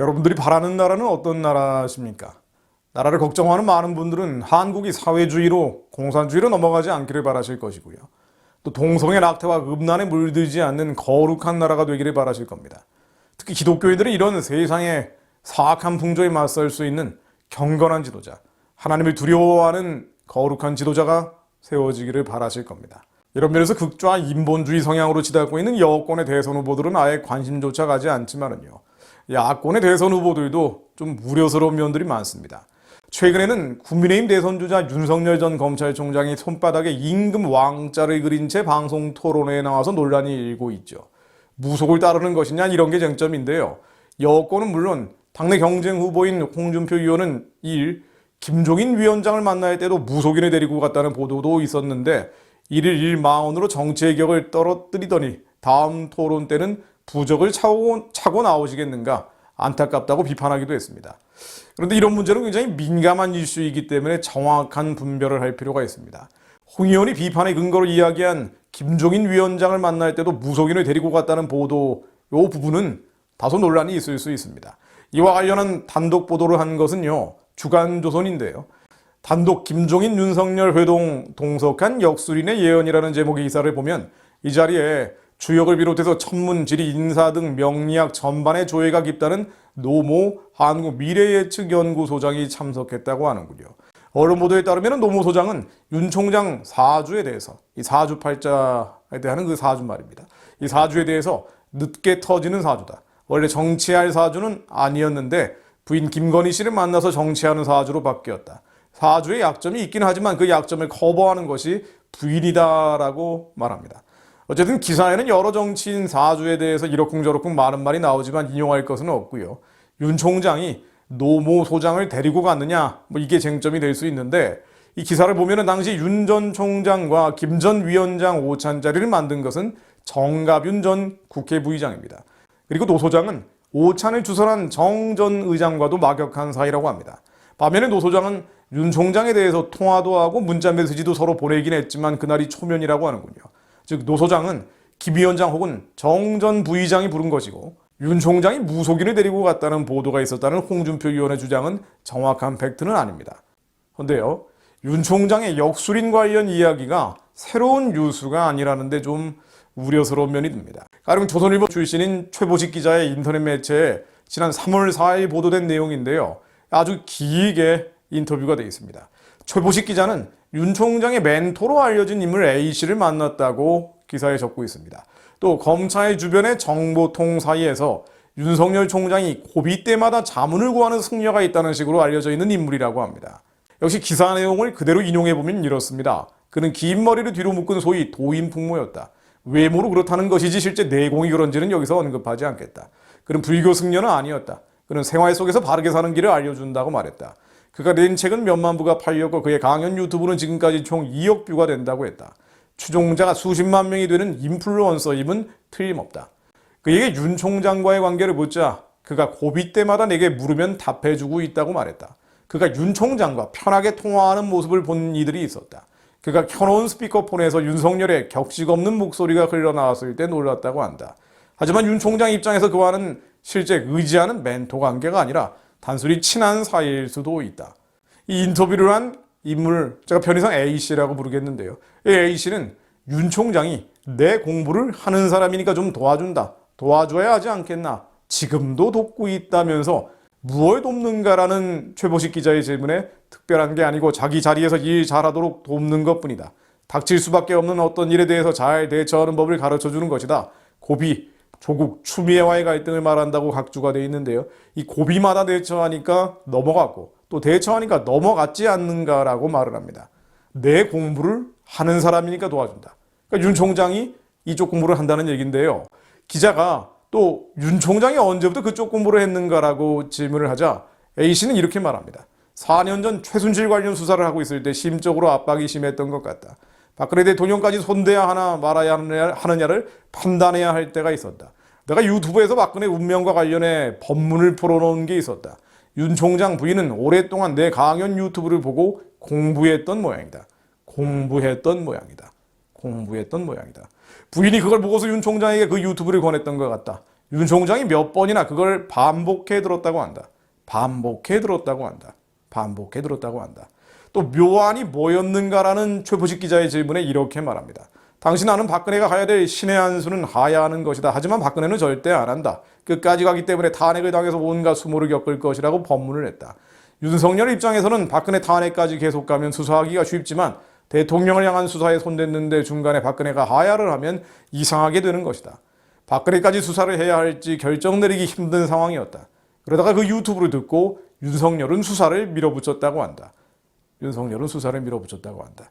여러분들이 바라는 나라는 어떤 나라십니까? 나라를 걱정하는 많은 분들은 한국이 사회주의로 공산주의로 넘어가지 않기를 바라실 것이고요. 또 동성애 낙태와 음란에 물들지 않는 거룩한 나라가 되기를 바라실 겁니다. 특히 기독교인들은 이런 세상의 사악한 풍조에 맞설 수 있는 경건한 지도자, 하나님을 두려워하는 거룩한 지도자가 세워지기를 바라실 겁니다. 이런 면에서 극좌 인본주의 성향으로 치닫고 있는 여권의 대선 후보들은 아예 관심조차 가지 않지만은요, 야권의 대선 후보들도 좀 우려스러운 면들이 많습니다. 최근에는 국민의힘 대선주자 윤석열 전 검찰총장이 손바닥에 임금 왕자를 그린 채 방송 토론회에 나와서 논란이 일고 있죠. 무속을 따르는 것이냐 이런 게 쟁점인데요. 여권은 물론 당내 경쟁 후보인 홍준표 의원은 김종인 위원장을 만날 때도 무속인을 데리고 갔다는 보도도 있었는데 이를 일망언으로 정치의 격을 떨어뜨리더니 다음 토론 때는 부적을 차고 나오시겠는가 안타깝다고 비판하기도 했습니다. 그런데 이런 문제는 굉장히 민감한 이슈이기 때문에 정확한 분별을 할 필요가 있습니다. 홍 의원이 비판의 근거로 이야기한 김종인 위원장을 만날 때도 무속인을 데리고 갔다는 보도, 이 부분은 다소 논란이 있을 수 있습니다. 이와 관련한 단독 보도를 한 것은요, 주간조선인데요. 단독 김종인 윤석열 회동 동석한 역술인의 예언이라는 제목의 기사를 보면 이 자리에 주역을 비롯해서 천문, 지리, 인사 등 명리학 전반에 조예가 깊다는 노모 한국미래예측연구소장이 참석했다고 하는군요. 언론 보도에 따르면 노모 소장은 윤 총장 사주에 대해서, 이 사주팔자에 대한 그 사주 말입니다. 이 사주에 대해서 늦게 터지는 사주다. 원래 정치할 사주는 아니었는데 부인 김건희 씨를 만나서 정치하는 사주로 바뀌었다. 사주에 약점이 있긴 하지만 그 약점을 커버하는 것이 부인이다라고 말합니다. 어쨌든 기사에는 여러 정치인 사주에 대해서 이러쿵저러쿵 많은 말이 나오지만 인용할 것은 없고요. 윤 총장이 노모 소장을 데리고 갔느냐, 이게 쟁점이 될 수 있는데 이 기사를 보면 당시 윤 전 총장과 김 전 위원장 오찬자리를 만든 것은 정갑윤 전 국회 부의장입니다. 그리고 노 소장은 오찬을 주선한 정 전 의장과도 막역한 사이라고 합니다. 반면에 노 소장은 윤 총장에 대해서 통화도 하고 문자 메시지도 서로 보내긴 했지만 그날이 초면이라고 하는군요. 즉 노 소장은 김 위원장 혹은 정 전 부의장이 부른 것이고 윤 총장이 무속인을 데리고 갔다는 보도가 있었다는 홍준표 의원의 주장은 정확한 팩트는 아닙니다. 그런데요, 윤 총장의 역술인 관련 이야기가 새로운 뉴스가 아니라는데 좀 우려스러운 면이 듭니다. 가령 조선일보 출신인 최보식 기자의 인터넷 매체에 지난 3월 4일 보도된 내용인데요. 아주 길게 인터뷰가 되어 있습니다. 최보식 기자는 윤 총장의 멘토로 알려진 인물 A씨를 만났다고 기사에 적고 있습니다. 또 검찰 주변의 정보통 사이에서 윤석열 총장이 고비 때마다 자문을 구하는 승려가 있다는 식으로 알려져 있는 인물이라고 합니다. 역시 기사 내용을 그대로 인용해보면 이렇습니다. 그는 긴 머리를 뒤로 묶은 소위 도인풍모였다. 외모로 그렇다는 것이지 실제 내공이 그런지는 여기서 언급하지 않겠다. 그는 불교 승려는 아니었다. 그는 생활 속에서 바르게 사는 길을 알려준다고 말했다. 그가 낸 책은 몇만 부가 팔렸고 그의 강연 유튜브는 지금까지 총 2억 뷰가 된다고 했다. 추종자가 수십만 명이 되는 인플루언서임은 틀림없다. 그에게 윤 총장과의 관계를 묻자 그가 고비 때마다 내게 물으면 답해주고 있다고 말했다. 그가 윤 총장과 편하게 통화하는 모습을 본 이들이 있었다. 그가 켜놓은 스피커폰에서 윤석열의 격식 없는 목소리가 흘러나왔을 때 놀랐다고 한다. 하지만 윤 총장 입장에서 그와는 실제 의지하는 멘토 관계가 아니라 단순히 친한 사이일 수도 있다. 이 인터뷰를 한 인물, 제가 편의상 A씨라고 부르겠는데요. 이 A씨는 윤 총장이 내 공부를 하는 사람이니까 좀 도와준다. 도와줘야 하지 않겠나. 지금도 돕고 있다면서 무얼 돕는가라는 최보식 기자의 질문에 특별한 게 아니고 자기 자리에서 일 잘하도록 돕는 것뿐이다. 닥칠 수밖에 없는 어떤 일에 대해서 잘 대처하는 법을 가르쳐주는 것이다. 고비, 조국, 추미애와의 갈등을 말한다고 각주가 되어 있는데요. 이 고비마다 대처하니까 넘어갔고 또 대처하니까 넘어갔지 않는가라고 말을 합니다. 내 공부를 하는 사람이니까 도와준다. 그러니까 윤 총장이 이쪽 공부를 한다는 얘기인데요. 기자가 또 윤 총장이 언제부터 그쪽 공부를 했는가라고 질문을 하자 A씨는 이렇게 말합니다. 4년 전 최순실 관련 수사를 하고 있을 때 심적으로 압박이 심했던 것 같다. 박근혜 대통령까지 손대야 하나 말아야 하느냐를 판단해야 할 때가 있었다. 내가 유튜브에서 박근혜 운명과 관련해 법문을 풀어놓은 게 있었다. 윤 총장 부인은 오랫동안 내 강연 유튜브를 보고 공부했던 모양이다. 부인이 그걸 보고서 윤 총장에게 그 유튜브를 권했던 것 같다. 윤 총장이 몇 번이나 그걸 반복해 들었다고 한다. 반복해 들었다고 한다. 반복해 들었다고 한다. 또 묘안이 뭐였는가라는 최부식 기자의 질문에 이렇게 말합니다. 당신 아는 박근혜가 가야 될 신의 한 수는 하야하는 것이다. 하지만 박근혜는 절대 안 한다. 끝까지 가기 때문에 탄핵을 당해서 온갖 수모를 겪을 것이라고 법문을 했다. 윤석열 입장에서는 박근혜 탄핵까지 계속 가면 수사하기가 쉽지만 대통령을 향한 수사에 손댔는데 중간에 박근혜가 하야를 하면 이상하게 되는 것이다. 박근혜까지 수사를 해야 할지 결정 내리기 힘든 상황이었다. 그러다가 그 유튜브를 듣고 윤석열은 수사를 밀어붙였다고 한다. 윤석열은 수사를 밀어붙였다고 한다.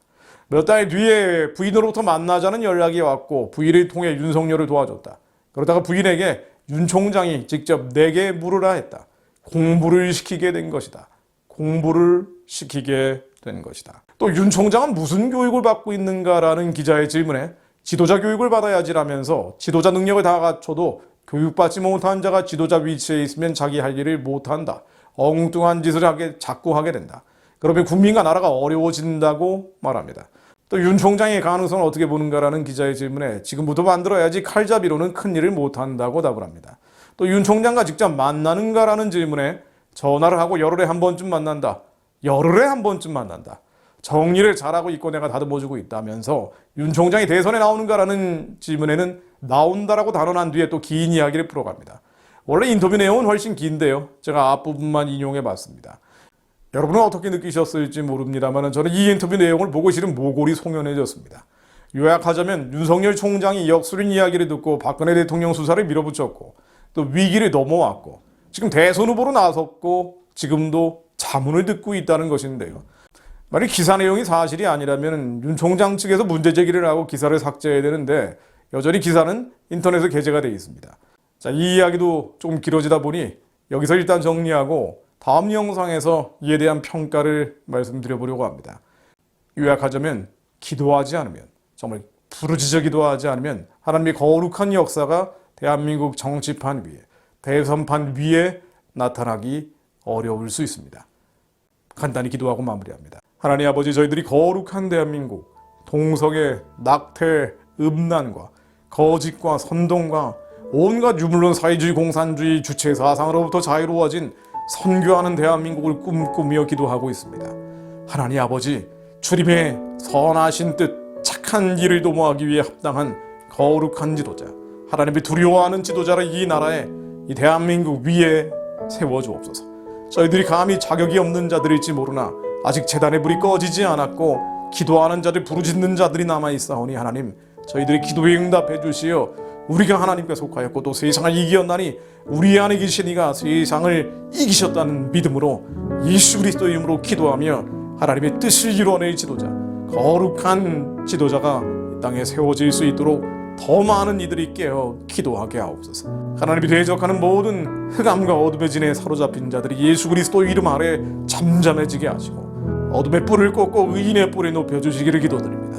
몇 달 뒤에 부인으로부터 만나자는 연락이 왔고 부인을 통해 윤석열을 도와줬다. 그러다가 부인에게 윤 총장이 직접 내게 물으라 했다. 공부를 시키게 된 것이다. 공부를 시키게 된 것이다. 또 윤 총장은 무슨 교육을 받고 있는가라는 기자의 질문에 지도자 교육을 받아야지라면서 지도자 능력을 다 갖춰도 교육받지 못한 자가 지도자 위치에 있으면 자기 할 일을 못한다. 엉뚱한 짓을 자꾸 하게 된다. 그러면 국민과 나라가 어려워진다고 말합니다. 또 윤 총장의 가능성을 어떻게 보는가라는 기자의 질문에 지금부터 만들어야지 칼잡이로는 큰 일을 못한다고 답을 합니다. 또 윤 총장과 직접 만나는가라는 질문에 전화를 하고 열흘에 한 번쯤 만난다. 열흘에 한 번쯤 만난다. 정리를 잘하고 있고 내가 다듬어주고 있다면서 윤 총장이 대선에 나오는가라는 질문에는 나온다라고 단언한 뒤에 또 긴 이야기를 풀어갑니다. 원래 인터뷰 내용은 훨씬 긴데요. 제가 앞부분만 인용해 봤습니다. 여러분은 어떻게 느끼셨을지 모릅니다만 저는 이 인터뷰 내용을 보고 실은 모골이 송연해졌습니다. 요약하자면 윤석열 총장이 역술인 이야기를 듣고 박근혜 대통령 수사를 밀어붙였고 또 위기를 넘어왔고 지금 대선 후보로 나섰고 지금도 자문을 듣고 있다는 것인데요. 만약 기사 내용이 사실이 아니라면 윤 총장 측에서 문제 제기를 하고 기사를 삭제해야 되는데 여전히 기사는 인터넷에 게재가 되어 있습니다. 자, 이 이야기도 조금 길어지다 보니 여기서 일단 정리하고 다음 영상에서 이에 대한 평가를 말씀드려보려고 합니다. 요약하자면 기도하지 않으면, 정말 부르짖어 기도하지 않으면 하나님의 거룩한 역사가 대한민국 정치판 위에, 대선판 위에 나타나기 어려울 수 있습니다. 간단히 기도하고 마무리합니다. 하나님 아버지, 저희들이 거룩한 대한민국, 동성애, 낙태, 음란과 거짓과 선동과 온갖 유물론 사회주의 공산주의 주체 사상으로부터 자유로워진 선교하는 대한민국을 꿈꾸며 기도하고 있습니다. 하나님 아버지, 주님의 선하신 뜻, 착한 일을 도모하기 위해 합당한 거룩한 지도자, 하나님을 두려워하는 지도자를 이 나라에, 이 대한민국 위에 세워주옵소서. 저희들이 감히 자격이 없는 자들일지 모르나 아직 제단의 불이 꺼지지 않았고 기도하는 자들, 부르짖는 자들이 남아있사오니 하나님, 저희들이 기도에 응답해 주시어 우리가 하나님께 속하였고 또 세상을 이기었나니 우리 안에 계신 이가 세상을 이기셨다는 믿음으로 예수 그리스도의 이름으로 기도하며 하나님의 뜻을 이루어낼 지도자, 거룩한 지도자가 이 땅에 세워질 수 있도록 더 많은 이들이 깨어 기도하게 하옵소서. 하나님이 대적하는 모든 흑암과 어둠의 진에 사로잡힌 자들이 예수 그리스도의 이름 아래 잠잠해지게 하시고 어둠의 뿔을 꺾고 의인의 뿔을 높여주시기를 기도드립니다.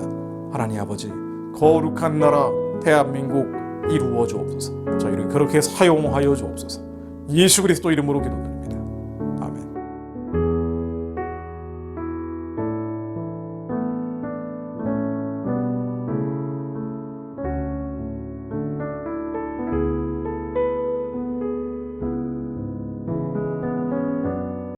하나님 아버지, 거룩한 나라 대한민국 이루어 주옵소서. 저희를 그렇게 사용하여 주옵소서. 예수 그리스도 이름으로 기도드립니다.